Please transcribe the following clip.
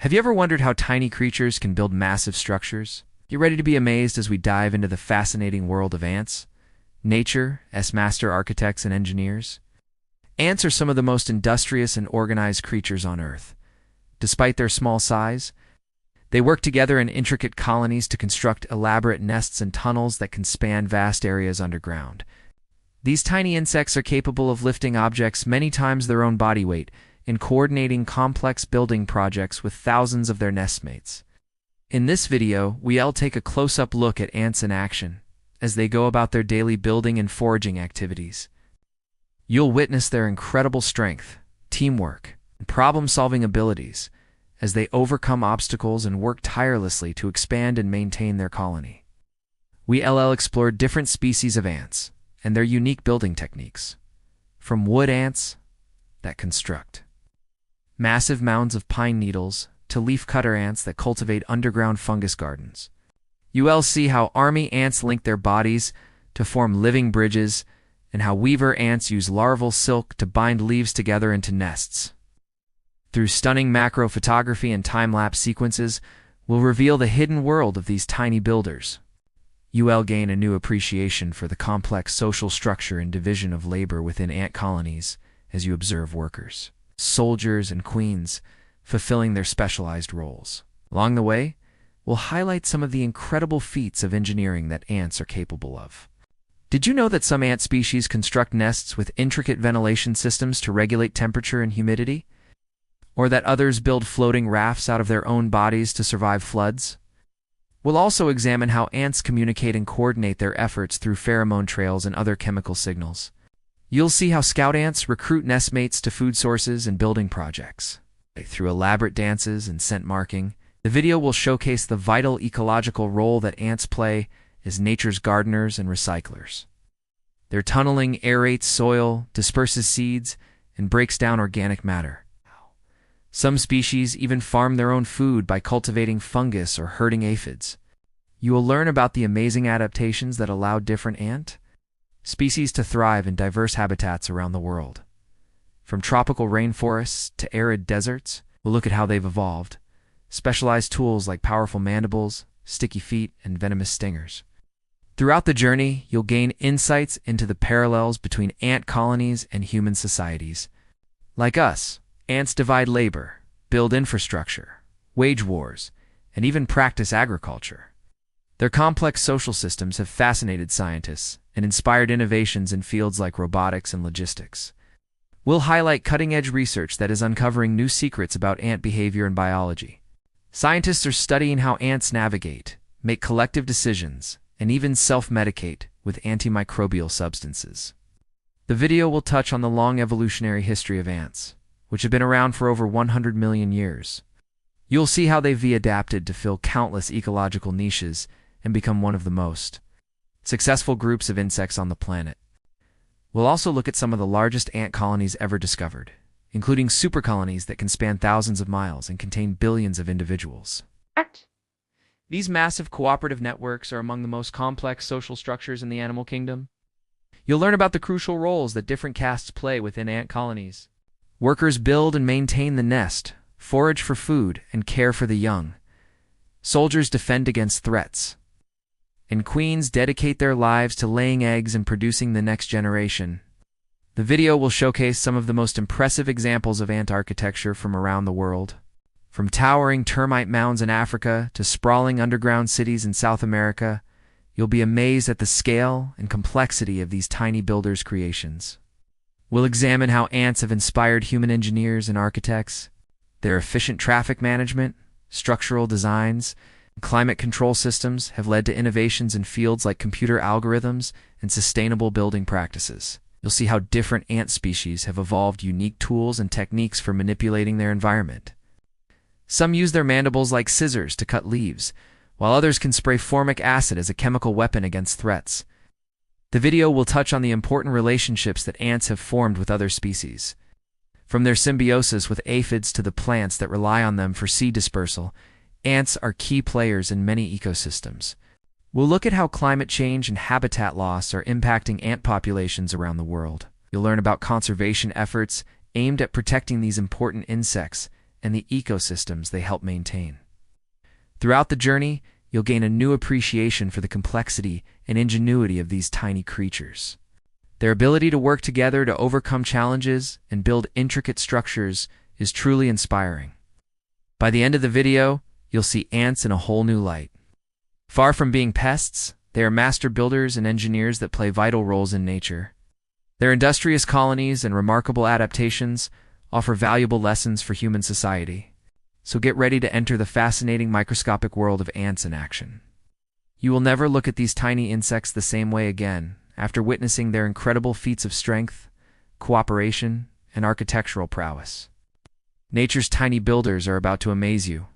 Have you ever wondered how tiny creatures can build massive structures? Get ready to be amazed as we dive into the fascinating world of ants, nature as master architects and engineers. Ants are some of the most industrious and organized creatures on Earth. Despite their small size, they work together in intricate colonies to construct elaborate nests and tunnels that can span vast areas underground. These tiny insects are capable of lifting objects many times their own body weight and coordinating complex building projects with thousands of their nestmates. In this video, we'll take a close-up look at ants in action as they go about their daily building and foraging activities. You'll witness their incredible strength, teamwork, and problem-solving abilities as they overcome obstacles and work tirelessly to expand and maintain their colony. We'll explore different species of ants and their unique building techniques, from wood ants that construct massive mounds of pine needles to leaf-cutter ants that cultivate underground fungus gardens. You'll see how army ants link their bodies to form living bridges, and how weaver ants use larval silk to bind leaves together into nests. Through stunning macro photography and time-lapse sequences, we'll reveal the hidden world of these tiny builders. You'll gain a new appreciation for the complex social structure and division of labor within ant colonies as you observe workers, soldiers, and queens fulfilling their specialized roles. Along the way, we'll highlight some of the incredible feats of engineering that ants are capable of. Did you know that some ant species construct nests with intricate ventilation systems to regulate temperature and humidity? Or that others build floating rafts out of their own bodies to survive floods? We'll also examine how ants communicate and coordinate their efforts through pheromone trails and other chemical signals. You'll see how scout ants recruit nestmates to food sources and building projects. Through elaborate dances and scent marking, the video will showcase the vital ecological role that ants play as nature's gardeners and recyclers. Their tunneling aerates soil, disperses seeds, and breaks down organic matter. Some species even farm their own food by cultivating fungus or herding aphids. You will learn about the amazing adaptations that allow different ant species to thrive in diverse habitats around the world. From tropical rainforests to arid deserts, we'll look at how they've evolved. Specialized tools like powerful mandibles, sticky feet, and venomous stingers. Throughout the journey, you'll gain insights into the parallels between ant colonies and human societies. Like us, ants divide labor, build infrastructure, wage wars, and even practice agriculture. Their complex social systems have fascinated scientists and inspired innovations in fields like robotics and logistics. We'll highlight cutting-edge research that is uncovering new secrets about ant behavior and biology. Scientists are studying how ants navigate, make collective decisions, and even self-medicate with antimicrobial substances. The video will touch on the long evolutionary history of ants, which have been around for over 100 million years. You'll see how they've adapted to fill countless ecological niches and become one of the most successful groups of insects on the planet. We'll also look at some of the largest ant colonies ever discovered, including supercolonies that can span thousands of miles and contain billions of individuals. These massive cooperative networks are among the most complex social structures in the animal kingdom. You'll learn about the crucial roles that different castes play within ant colonies. Workers build and maintain the nest, forage for food, and care for the young. Soldiers defend against threats. And queens dedicate their lives to laying eggs and producing the next generation. The video will showcase some of the most impressive examples of ant architecture from around the world. From towering termite mounds in Africa to sprawling underground cities in South America, you'll be amazed at the scale and complexity of these tiny builders' creations. We'll examine how ants have inspired human engineers and architects, their efficient traffic management, structural designs, and climate control systems have led to innovations in fields like computer algorithms and sustainable building practices. You'll see how different ant species have evolved unique tools and techniques for manipulating their environment. Some use their mandibles like scissors to cut leaves, while others can spray formic acid as a chemical weapon against threats. The video will touch on the important relationships that ants have formed with other species. From their symbiosis with aphids to the plants that rely on them for seed dispersal, ants are key players in many ecosystems. We'll look at how climate change and habitat loss are impacting ant populations around the world. You'll learn about conservation efforts aimed at protecting these important insects and the ecosystems they help maintain. Throughout the journey, you'll gain a new appreciation for the complexity and ingenuity of these tiny creatures. Their ability to work together to overcome challenges and build intricate structures is truly inspiring. By the end of the video, you'll see ants in a whole new light. Far from being pests, they are master builders and engineers that play vital roles in nature. Their industrious colonies and remarkable adaptations offer valuable lessons for human society. So get ready to enter the fascinating microscopic world of ants in action. You will never look at these tiny insects the same way again after witnessing their incredible feats of strength, cooperation, and architectural prowess. Nature's tiny builders are about to amaze you.